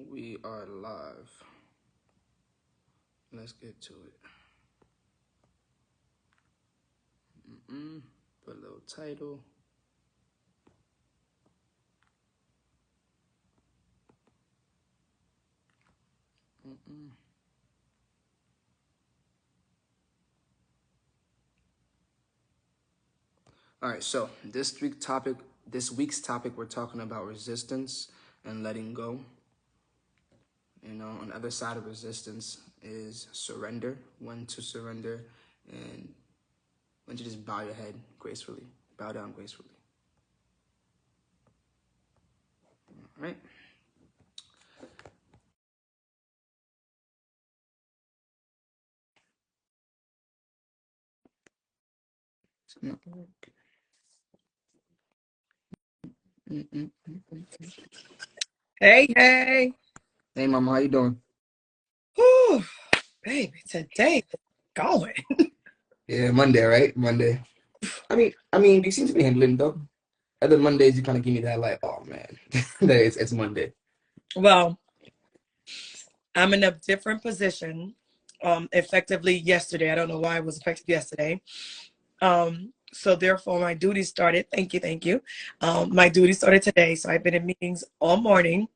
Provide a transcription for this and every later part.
We are live. Let's get to it. Put a little title. All right, so this week's topic, we're talking about resistance and letting go. You know, on the other side of resistance is surrender, when to surrender, and when to just bow your head gracefully, bow down gracefully. All right. It's not working. Hey. Hey, Mama, how you doing? Whew, baby, today going. Yeah, Monday, right? Monday. I mean, you seem to be handling though. Other Mondays, you kind of give me that like, oh man, it's Monday. Well, I'm in a different position. Effectively yesterday. I don't know why it was effective yesterday. So therefore my duty started. Thank you. My duty started today. So I've been in meetings all morning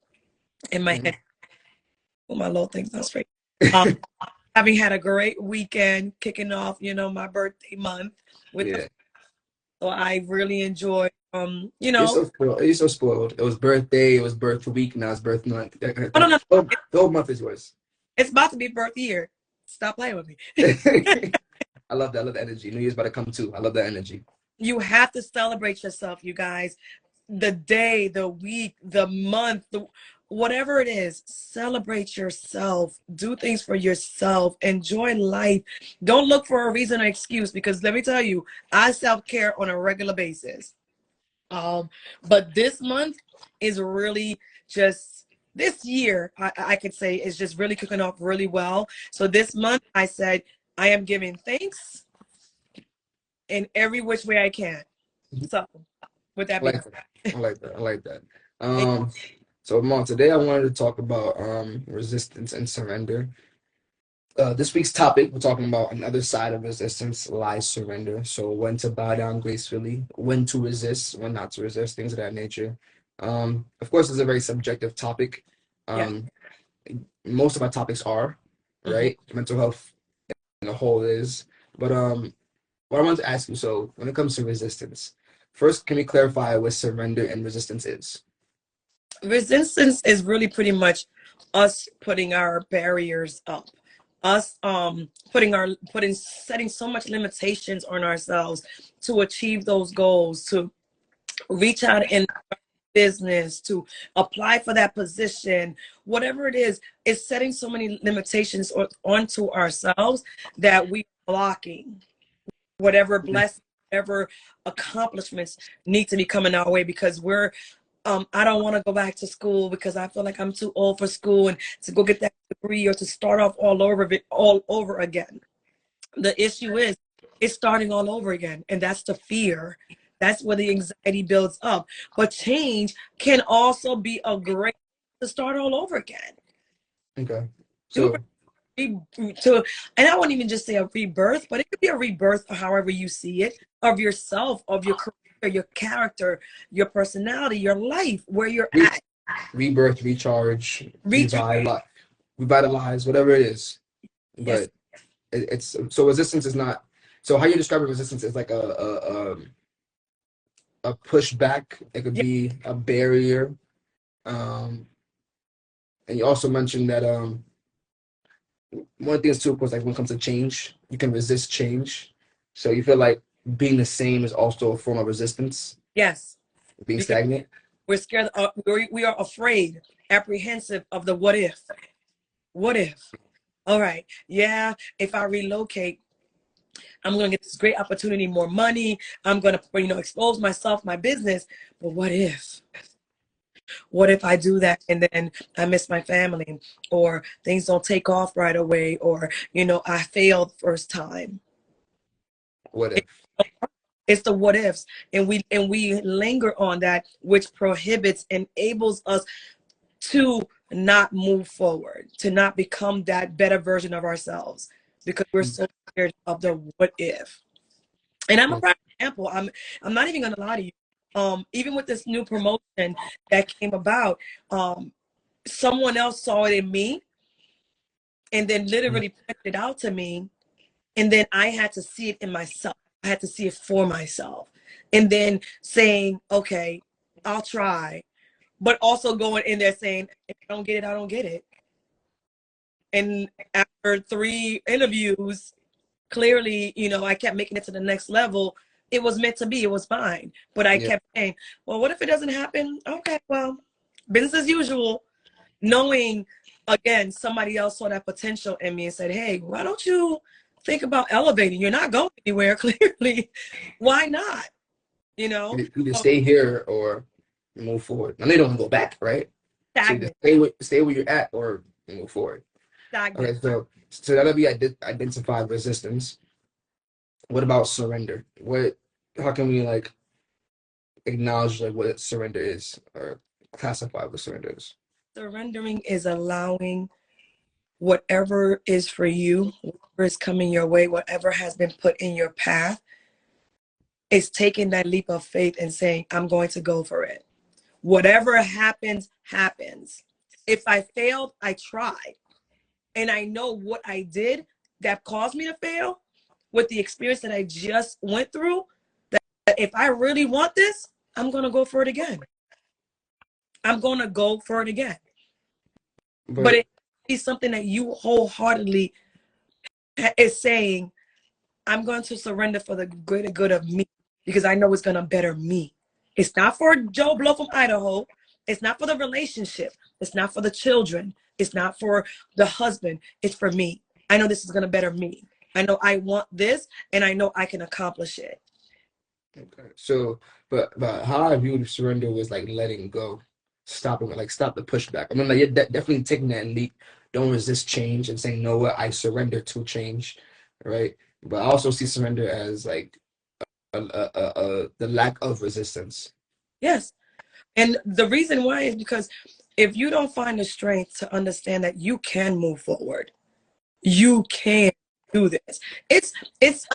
in my head. Oh, my little thing's not straight. Having had a great weekend, kicking off, my birthday month with Yeah, so I really enjoyed you're so spoiled. You're so spoiled. It was birthday. It was birth week. Now it's birth month. no. The whole month is yours. It's about to be birth year. Stop playing with me. I love that. I love the energy. New Year's about to come too. I love that energy. You have to celebrate yourself, you guys. The day, the week, the month, whatever it is, celebrate yourself. Do things for yourself. Enjoy life. Don't look for a reason or excuse, because let me tell you, I self-care on a regular basis. But this month is really just this year, I could say, is just really cooking off really well. So this month I said, I am giving thanks in every which way I can. So with that I being like that. I like that. I like that. said, So Mom, today I wanted to talk about resistance and surrender. This week's topic, we're talking about another side of resistance, lies surrender. So when to bow down gracefully, when to resist, when not to resist, things of that nature. Of course, it's a very subjective topic. yeah. Um, Most of our topics are, Mhm. right? Mental health in a whole is. But what I wanted to ask you, so when it comes to resistance, first, can we clarify what surrender and resistance is? Resistance is really pretty much us putting our barriers up, us putting setting so much limitations on ourselves to achieve those goals, to reach out in business, to apply for that position, whatever it is setting so many limitations onto ourselves that we are blocking whatever blessings, whatever accomplishments need to be coming our way, because we're I don't want to go back to school because I feel like I'm too old for school and to go get that degree or to start off all over again. The issue is it's starting all over again, and that's the fear. That's where the anxiety builds up. But change can also be a great to start all over again. Okay. Do So, to and I won't even just say a rebirth, but it could be a rebirth however you see it, of yourself, of your career, your character, your personality, your life, where you're re- at. rebirth, recharge, Reach revitalize, whatever it is. yes, But it's so resistance is not. So how you describe resistance is like a pushback. It could yes, be a barrier. And you also mentioned that one of the things too, of course, like when it comes to change, you can resist change. So you feel like being the same is also a form of resistance, yes. being Because stagnant. we're scared, we are afraid, apprehensive of the what if. What if? All right, yeah, if I relocate, I'm going to get this great opportunity, more money. I'm going to, expose myself, my business. But what if? What if I do that and then I miss my family, or things don't take off right away, or, I failed first time? What It- if? It's the what ifs, and we linger on that, which prohibits, enables us to not move forward, to not become that better version of ourselves because we're so scared of the what if. And I'm a prime example. I'm not even gonna lie to you. Even with this new promotion that came about, someone else saw it in me and then literally pointed it out to me. And then I had to see it in myself. I had to see it for myself. And then saying, okay, I'll try. But also going in there saying, if I don't get it, I don't get it. And after 3 interviews, clearly, you know, I kept making it to the next level. It was meant to be. It was fine. But I kept saying, well, what if it doesn't happen? Okay, well, business as usual. Knowing, again, somebody else saw that potential in me and said, hey, why don't you think about elevating? You're not going anywhere, clearly. Why not? You know? Either stay here or move forward. And they don't go back, right? Stagnant. So either stay where you're at or move forward. Stagnant. Okay, so now that we identify resistance, what about surrender? How can we like acknowledge like what surrender is or classify what surrender is? Surrendering is allowing whatever is for you, whatever is coming your way, whatever has been put in your path, is taking that leap of faith and saying, I'm going to go for it. Whatever happens, happens. If I failed, I tried. And I know what I did that caused me to fail with the experience that I just went through, that if I really want this, I'm going to go for it again. I'm going to go for it again. But it is something that you wholeheartedly is saying, I'm going to surrender for the greater good of me because I know it's going to better me. It's not for Joe Blow from Idaho. It's not for the relationship. It's not for the children. It's not for the husband. It's for me. I know this is going to better me. I know I want this and I know I can accomplish it. Okay. So, but how I viewed surrender was like letting go, stopping, like stop the pushback. I mean, like you're definitely taking that leap. Don't resist change and saying, no, what I surrender to change, right? But I also see surrender as like the lack of resistance. Yes. And the reason why is because if you don't find the strength to understand that you can move forward, you can do this. It's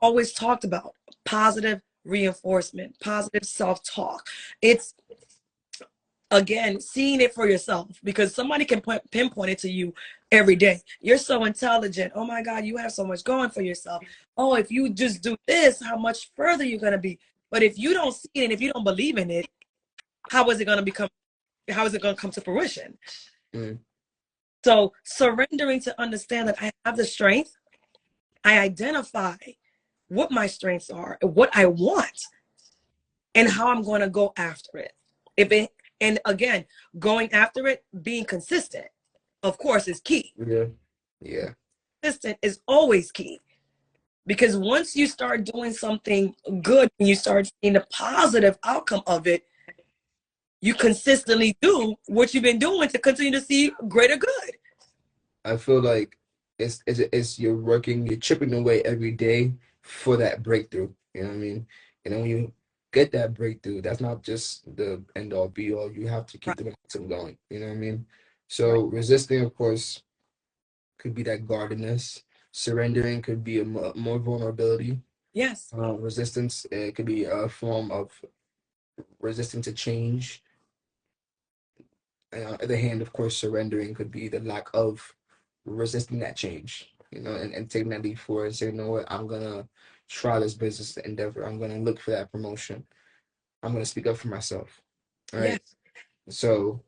always talked about positive reinforcement, positive self-talk. It's again seeing it for yourself because somebody can pinpoint it to you every day. You're so intelligent. Oh my God, you have so much going for yourself. Oh, if you just do this, how much further you're gonna be. But if you don't see it and if you don't believe in it, how is it gonna become? How is it gonna come to fruition? Mm. So surrendering to understand that I have the strength, I identify what my strengths are, what I want, and how I'm going to go after it. And again, going after it, being consistent, of course, is key. Yeah. Yeah. Consistent is always key. Because once you start doing something good and you start seeing the positive outcome of it, you consistently do what you've been doing to continue to see greater good. I feel like it's you're chipping away every day for that breakthrough. You know what I mean? And then when you get that breakthrough, that's not just the end all be all. You have to keep Right. the momentum going. You know what I mean? Right. So resisting, of course, could be that guardedness. Surrendering could be a more vulnerability. Yes. Resistance, it could be a form of resisting to change. On the other hand, of course, surrendering could be the lack of resisting that change, and taking that leap forward and saying, you know what, I'm gonna try this business endeavor. I'm gonna look for that promotion. I'm gonna speak up for myself. All Yes. right. So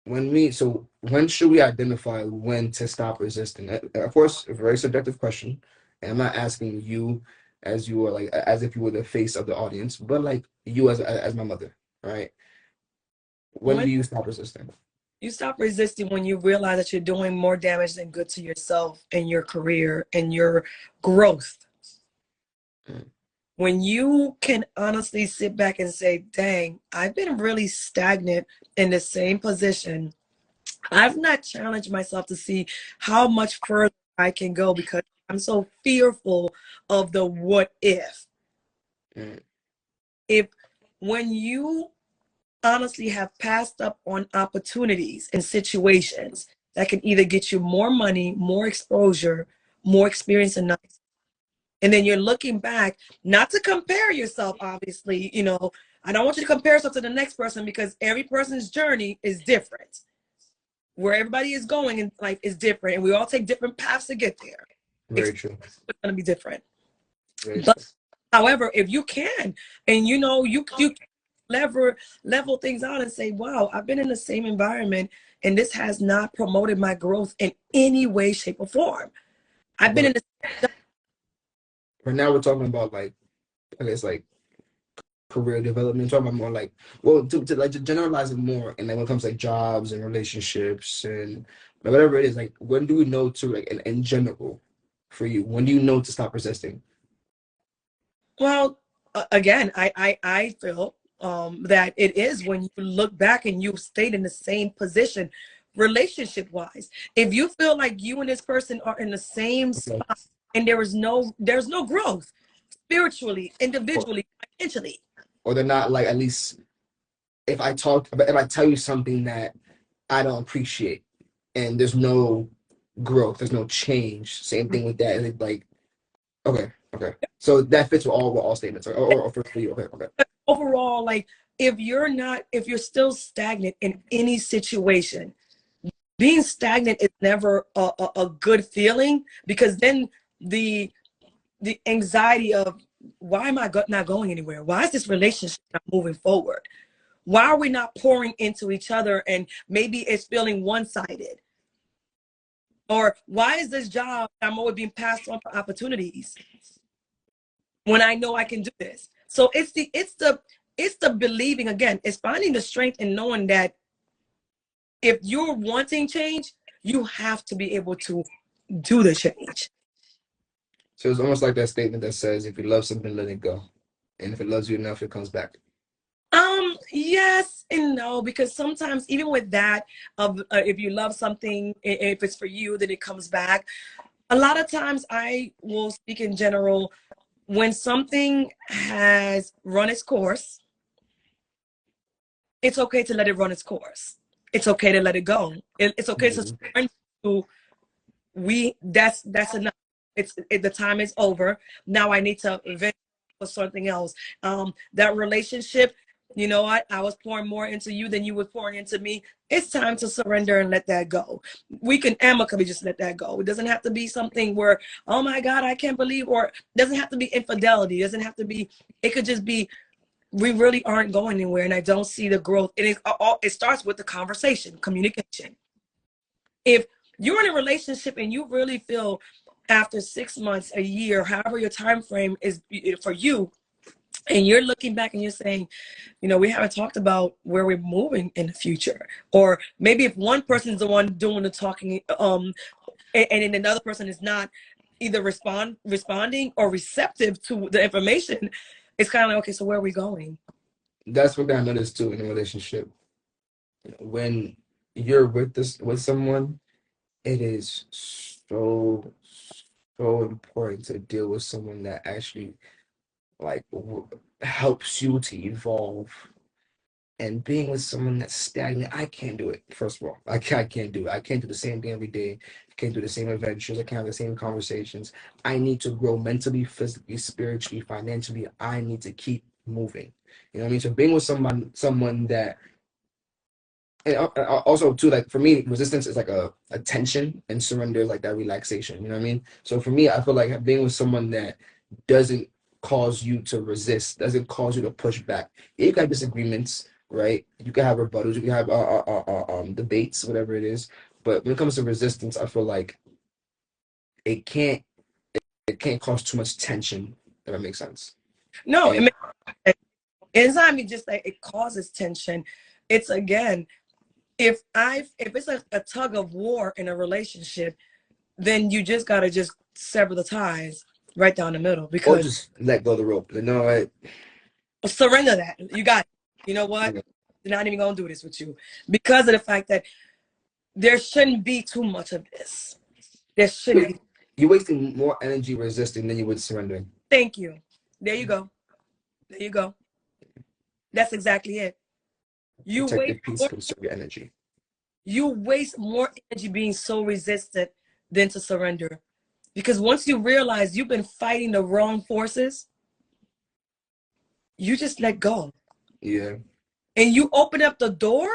when should we identify when to stop resisting? Of course, a very subjective question. And I'm not asking you as you are like as if you were the face of the audience, but like you as my mother, right? When When do you stop resisting? you stop resisting when you realize that you're doing more damage than good to yourself and your career and your growth. Mm. When you can honestly sit back and say, dang, I've been really stagnant in the same position. I've not challenged myself to see how much further I can go because I'm so fearful of the what if. Mm. If when you honestly have passed up on opportunities and situations that can either get you more money, more exposure, more experience, and then you're looking back, not to compare yourself, obviously, I don't want you to compare yourself to the next person because every person's journey is different. Where everybody is going in life is different, and we all take different paths to get there. Very true. It's going to be different. Very But true. however, if you can, and you level things out and say, wow, I've been in the same environment and this has not promoted my growth in any way, shape, or form. I've been in the Right now we're talking about like, I guess like career development, talking about more like, well, to generalize it more, and then when it comes to like jobs and relationships and whatever it is, like when do we know to like in general for you, when do you know to stop resisting? Well, again, I feel that it is when you look back and you've stayed in the same position, relationship wise. If you feel like you and this person are in the same Okay. spot and there's no growth spiritually, Or, individually, financially. or they're not like, at least if if I tell you something that I don't appreciate and there's no growth, there's no change. Same thing with that. Like, okay, okay. So that fits with all statements, or for you. Okay, okay. Overall, like if you're still stagnant in any situation, being stagnant is never a good feeling, because then the the anxiety of, why am I not going anywhere? Why is this relationship not moving forward? Why are we not pouring into each other? And maybe it's feeling one-sided. Or why is this job, I'm always being passed on for opportunities when I know I can do this? So it's the believing, again, it's finding the strength in knowing that if you're wanting change, you have to be able to do the change. So it's almost like that statement that says, if you love something, let it go. And if it loves you enough, it comes back. Yes and no, because sometimes even with that, if you love something, if it's for you, then it comes back. A lot of times I will speak in general, when something has run its course, it's okay to let it run its course. It's okay to let it go. It's okay to Mhm. surrender to, that's enough. The time is over. Now I need to invest for something else. That relationship, you know what? I was pouring more into you than you were pouring into me. It's time to surrender and let that go. We can amicably just let that go. It doesn't have to be something where, oh my God, I can't believe, or it doesn't have to be infidelity. It doesn't have to be, it could just be, we really aren't going anywhere and I don't see the growth. It starts with the conversation, communication. If you're in a relationship and you really feel after 6 months, a year, however your time frame is for you, and you're looking back and you're saying, we haven't talked about where we're moving in the future, or maybe if one person is the one doing the talking, and then another person is not either responding or receptive to the information, it's kind of like, okay, so where are we going? That's what I noticed too in a relationship. When you're with someone, it is so important to deal with someone that actually like helps you to evolve. And being with someone that's stagnant, I can't do it. First of all, I can't do it. I can't do the same thing every day. I can't do the same adventures. I can't have the same conversations. I need to grow mentally, physically, spiritually, financially. I need to keep moving. You know what I mean? So being with someone that, and also too, like for me, resistance is like a tension, and surrender is like that relaxation. You know what I mean? So for me, I feel like being with someone that doesn't cause you to resist, doesn't cause you to push back. Yeah, you can have disagreements, right? You can have rebuttals, you can have debates, whatever it is. But when it comes to resistance, I feel like it can't it can't cause too much tension. If that makes sense. No, And it's not even just that it causes tension. It's, again, if it's a tug of war in a relationship, then you just gotta just sever the ties right down the middle, or because just let go of the rope. You know what? surrender that. You got it. You know what? They're not even gonna do this with you, because of the fact that there shouldn't be too much of this. There shouldn't be. You're wasting more energy resisting than you would surrendering. Thank you. There you go. There you go. That's exactly it. You Protect waste your peace, more, conserve your energy. you waste more energy being so resistant than to surrender. Because once you realize you've been fighting the wrong forces, you just let go. Yeah. And you open up the doors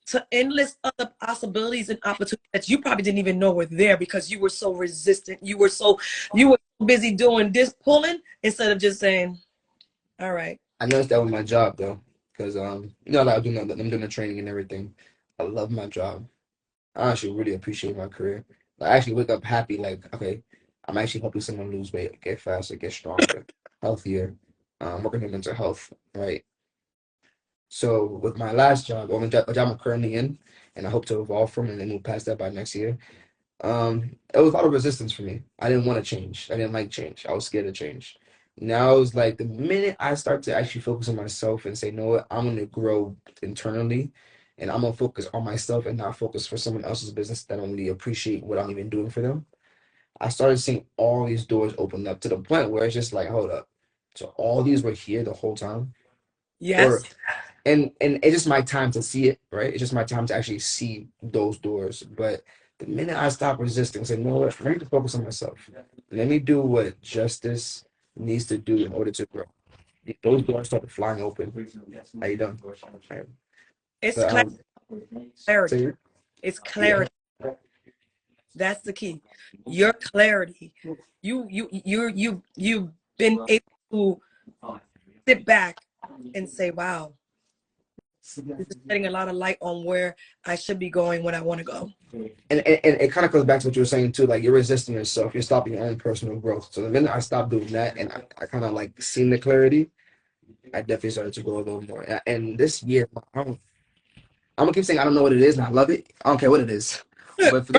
to endless other possibilities and opportunities that you probably didn't even know were there because you were so resistant. You were busy doing this pulling instead of just saying, all right. I noticed that with my job though, because like I'm doing the training and everything. I love my job. I actually really appreciate my career. Like, I actually wake up happy, like, okay, I'm actually helping someone lose weight, get faster, get stronger, healthier, working on mental health, right? So with my last job, or the job I'm currently in, and I hope to evolve from and then move past that by next year, it was a lot of resistance for me. I didn't want to change. I didn't like change. I was scared of change. Now it's like the minute I start to actually focus on myself and say, no, what, I'm gonna grow internally and I'm gonna focus on myself and not focus for someone else's business that don't really appreciate what I'm even doing for them. I started seeing all these doors open up to the point where it's just like, hold up. So all these were here the whole time. Or Yes. and it's just my time to see it, right? It's just my time to actually see those doors. But the minute I stop resisting, say, no, what, I need to focus on myself. Let me do what justice needs to do in order to grow. Those doors started flying open. How you doing? Right. It's But clarity. so It's yeah, clarity. That's the key. Your clarity. You've been able to sit back and say, wow, this is shedding a lot of light on where I should be going when I want to go. and it kind of goes back to what you were saying too. Like you're resisting yourself. You're stopping your own personal growth. So the minute I stopped doing that, and I kind of like seen the clarity, I definitely started to grow a little more. And this year, I'm gonna keep saying I don't know what it is, and I love it. I don't care what it is. But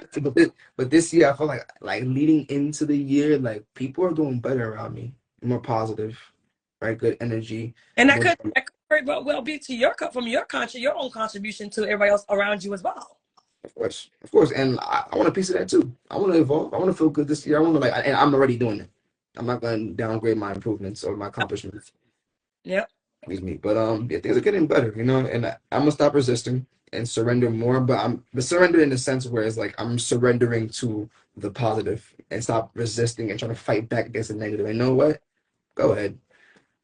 but this year, I feel like leading into the year, like people are doing better around me, more positive, right? Good energy, And more. that could very well be to from your own contribution to everybody else around you as well. Of course, and I want a piece of that too. I want to evolve. I want to feel good this year. I want to and I'm already doing it. I'm not going to downgrade my improvements or my accomplishments. Yep. Excuse me, but yeah, things are getting better, and I'm gonna stop resisting and surrender more. But I'm the surrender in the sense where it's like I'm surrendering to the positive and stop resisting and trying to fight back against the negative. And you know what? Go ahead.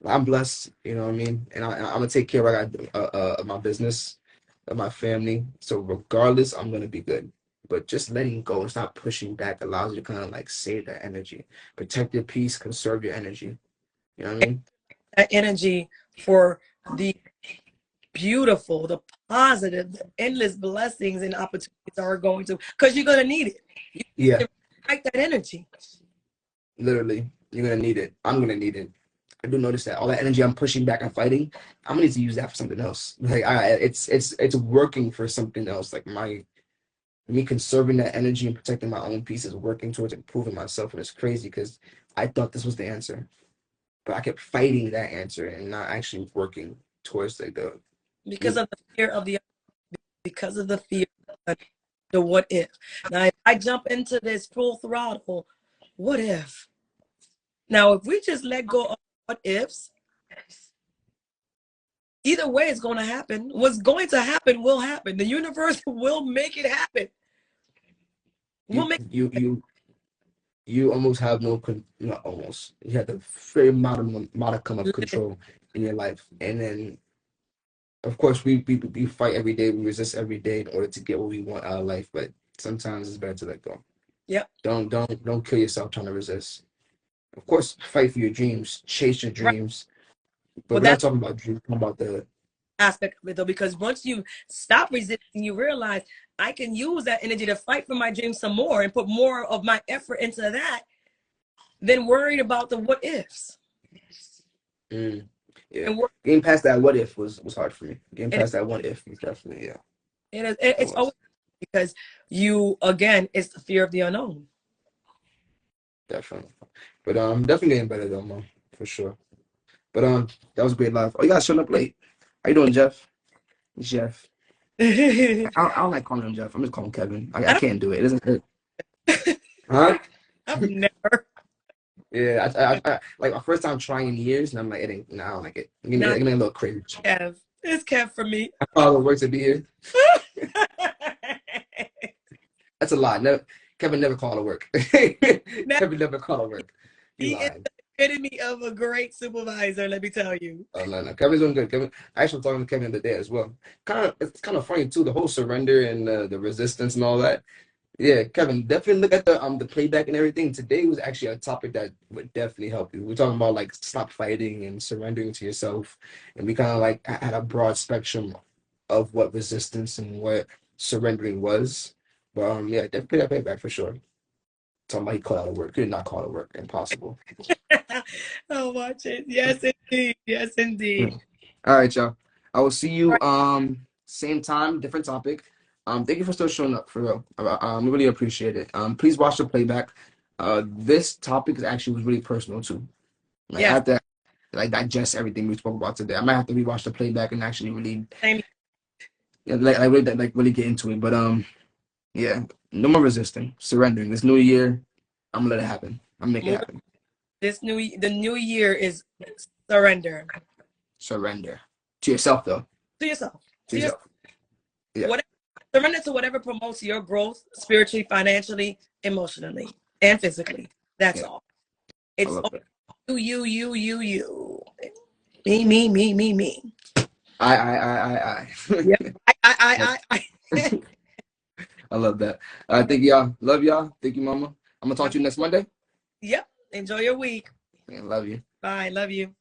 I'm blessed. You know what I mean? And I'm gonna take care of what I got of my business, of my family. So regardless, I'm gonna be good. But just letting go and stop pushing back allows you to kind of like save that energy, protect your peace, conserve your energy. You know what I mean? That energy for the beautiful, the positive, the endless blessings and opportunities that are going to, because you're going to need it. You Yeah, need to fight that energy. literally, you're gonna need it. I'm gonna need it. I do notice that all that energy I'm pushing back and fighting, I'm gonna need to use that for something else. Like it's working for something else. Like me conserving that energy and protecting my own peace is working towards improving myself, and it's crazy because I thought this was the answer, but I kept fighting that answer and not actually working towards like the because of the fear of the because of the fear of the what if. Now, if I jump into this full throttle, what if? Now, if we just let go of what ifs, either way it's going to happen. What's going to happen will happen. The universe will make it happen. We'll you make you you you almost have no not almost you have the very modicum of it. control in your life, and then of course we fight every day, we resist every day in order to get what we want out of life, but sometimes it's better to let go. Yep. Don't kill yourself trying to resist. Of course, fight for your dreams, chase your Right. dreams, but But we're not that's talking about dreams, we're talking about the aspect of it though, because once you stop resisting, you realize I can use that energy to fight for my dreams some more and put more of my effort into that than worried about the what ifs. mm, yeah. And work, Getting past that what if was hard for me. Getting and past that what if was definitely yeah, it it's always was because you again, it's the fear of the unknown. definitely. But definitely getting better though, man, for sure. But that was a great live. Oh, you guys showing up late. How you doing, Jeff? Jeff. I I don't like calling him Jeff. I'm just calling him Kevin. I don't, can't do it. It doesn't. Huh? I've never. Yeah, like my first time trying in years, and I'm like, it ain't. No, I don't like it. Not Give me a little cringe. Kev. It's Kev for me. I thought it works to be here. That's a lie. Never, Kevin never called to work. Now, Kevin never called to work. He he is lied. the epitome of a great supervisor, let me tell you. Oh no, no. Kevin's doing good. Kevin, I actually was talking to Kevin the other day as well. It's kind of funny too. The whole surrender and the resistance and all that. Yeah, Kevin, definitely look at the playback and everything. Today was actually a topic that would definitely help you. We're talking about like stop fighting and surrendering to yourself, and we kind of like had a broad spectrum of what resistance and what surrendering was. But yeah, definitely put that playback for sure. Talking about he called out of work, he did not call out of work, impossible. Oh, watch it. Yes, indeed. Yes, Yeah. indeed. All right, y'all. I will see All you right. same time, different topic. Thank you for still showing up for real. We really appreciate it. Please watch the playback. This topic is actually was really personal too. Like I Yes. have to like digest everything we spoke about today. I might have to rewatch the playback and actually really Same. yeah, like really get into it. But yeah, no more resisting, surrendering. This new year, I'm gonna let it happen. I'm gonna make it Move. happen. The new year is surrender Surrender to yourself though. to yourself. To To yourself. yourself. Yeah, Whatever, surrender to whatever promotes your growth spiritually, financially, emotionally, and physically. That's yeah. all. I It's love that. you. Me. I. Yep. I. I love that. Thank y'all. Love y'all. Thank you, Mama. I'm gonna talk to you next Monday. Yep. Enjoy your week. And love you. Bye. Love you.